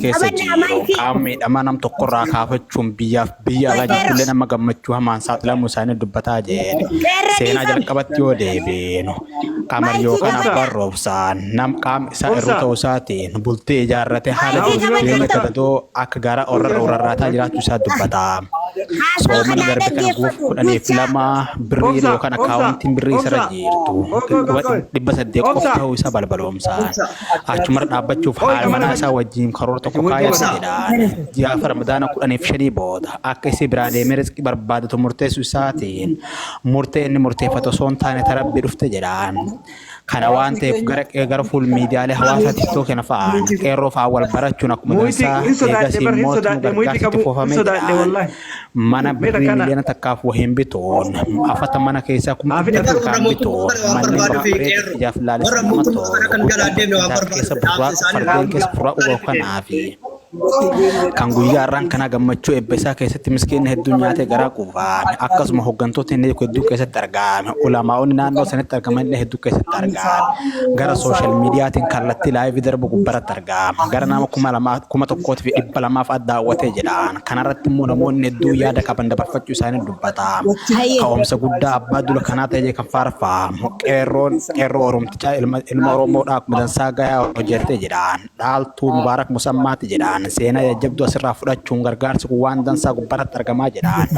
keessa jiru qaammiidhama nam tokkorraa kaafachuun biyya alaa jirtullee nama gammachuu hamaan saaxilamuu isaanii dubbataa jedhe seenaa jalqabatti yoo deebiinu qaamar yookaan abbaan roobsaan nam qaam isaa irru ta'uu isaatiin bultee ijaarrate haala jireenya gadadoo akka gaara orrarraataa jiraachuu isaa dubbataa. Soomana garbe kana guuf 12 birrii yookaan akaawuntiin birrii isarra jirtu dhibba 8 qofa ta'uu isaa balbaloomsaan achumarra dhaabbachuuf haala manaa isaa wajjin karoora tokko kaayataniidhaan gaafa ramadaana 15 booda akka isii biraa deemee rizqii barbaadatu murteessuu isaatiin murtee inni murteeffatu osoo hin taane tarabbii dhufte jedhaan. Kana waan ta'eef gara fuul miidiyaalee hawaasaa TikTok kana fa'aan qeerroo fa'aa wal barachuun akkuma dansaa eegasii mootummaa gargaarsitti foofamee jedhaan mana birrii miliyoona takkaaf wahiin bituun afata mana keessaa kuma takkaan bituun manneen bareedaa ijaaf laalisa nama to'atu keessa fardeen keessa furaa uumuu kanaafi. Kan guyyaa irraan kana gammachuu eebba isaa keessatti miskiinni hedduun nyaatee garaa quufaan akkasuma hooggantoota inni hedduu keessatti argame ulamaa'onni naannoo sanatti argaman illee hedduu keessatti argame gara sooshaal miidiyaatiin kallattii laayivii darbu gubbaratti argame gara nama 1,200 daawwatee jedhaan kanarratti immoo namoonni hedduu yaada qaban dabarfachuu isaanii dubbata ka'umsa guddaa abbaa dula kanaa ta'ee kan faarfaamu qeerroo oromtichaa ilma oromoodhaa akkuma dansaa gayaa hojjette jedhaan dhaaltuu mubaarak musammaati jedhaan. Seenaa jajjabduu asirraa fudhachuun gargaarsi kun waan dansaa gubbaratti argamaa jedhaan.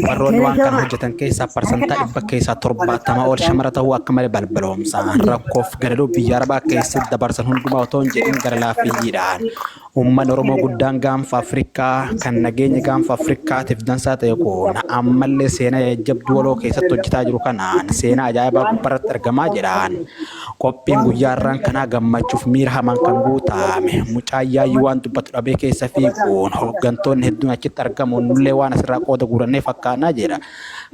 Warroonni waan kana hojjetan keessaa parsantaa 100 keessaa 70 ol shamara ta'uu akka malee balbaloomsaan rakkoof gadadoo biyya arabaa keessatti dabarsan hundumaa otoo hin jedhin gara laafiyyiidhaan. Uummanni Oromoo guddaan gaanfa Afrikaa kan nageenya gaanfa Afrikaatiif dansaa ta'e kun ammallee seenaa jajjabduu waloo keessatti hojjetaa jiru kanaan seenaa ajaa'ibaa gubbaratti argamaa jedhaan. Qophiin guyyaa irraan kanaa gammachuuf miira hamaan kan guutame mucaayyaayyuu waan dubbatu dhabee keessa fiiguun hooggantoonni hedduun achitti argamuun nullee waan asirraa qooda guurannee fakkaannaa jedha.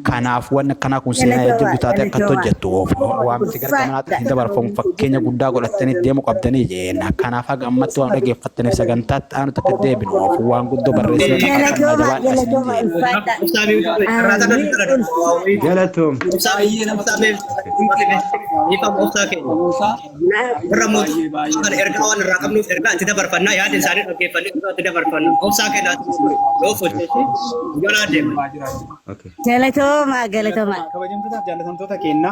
Kanaaf wanni akkanaa kun seenaa jajjabduu taate akkatti hojjettuuf waamichi gargamanaatti hin dabarfamu fakkeenya guddaa godhatanii deemuu qabdanii jenna. Kanaaf haga ammatti waan dhageeffattaniif sagantaatti aanu takka deebinuuf waan guddoo barreessee Galatoom. Beremut kan ergawan rakam nus erga tidak berpana ya dan sari oke pada tidak berpana usah ke nanti do foto jangan ada Okay. Galatoma, galatoma. Kabajamtoota jaallatamtoota keenna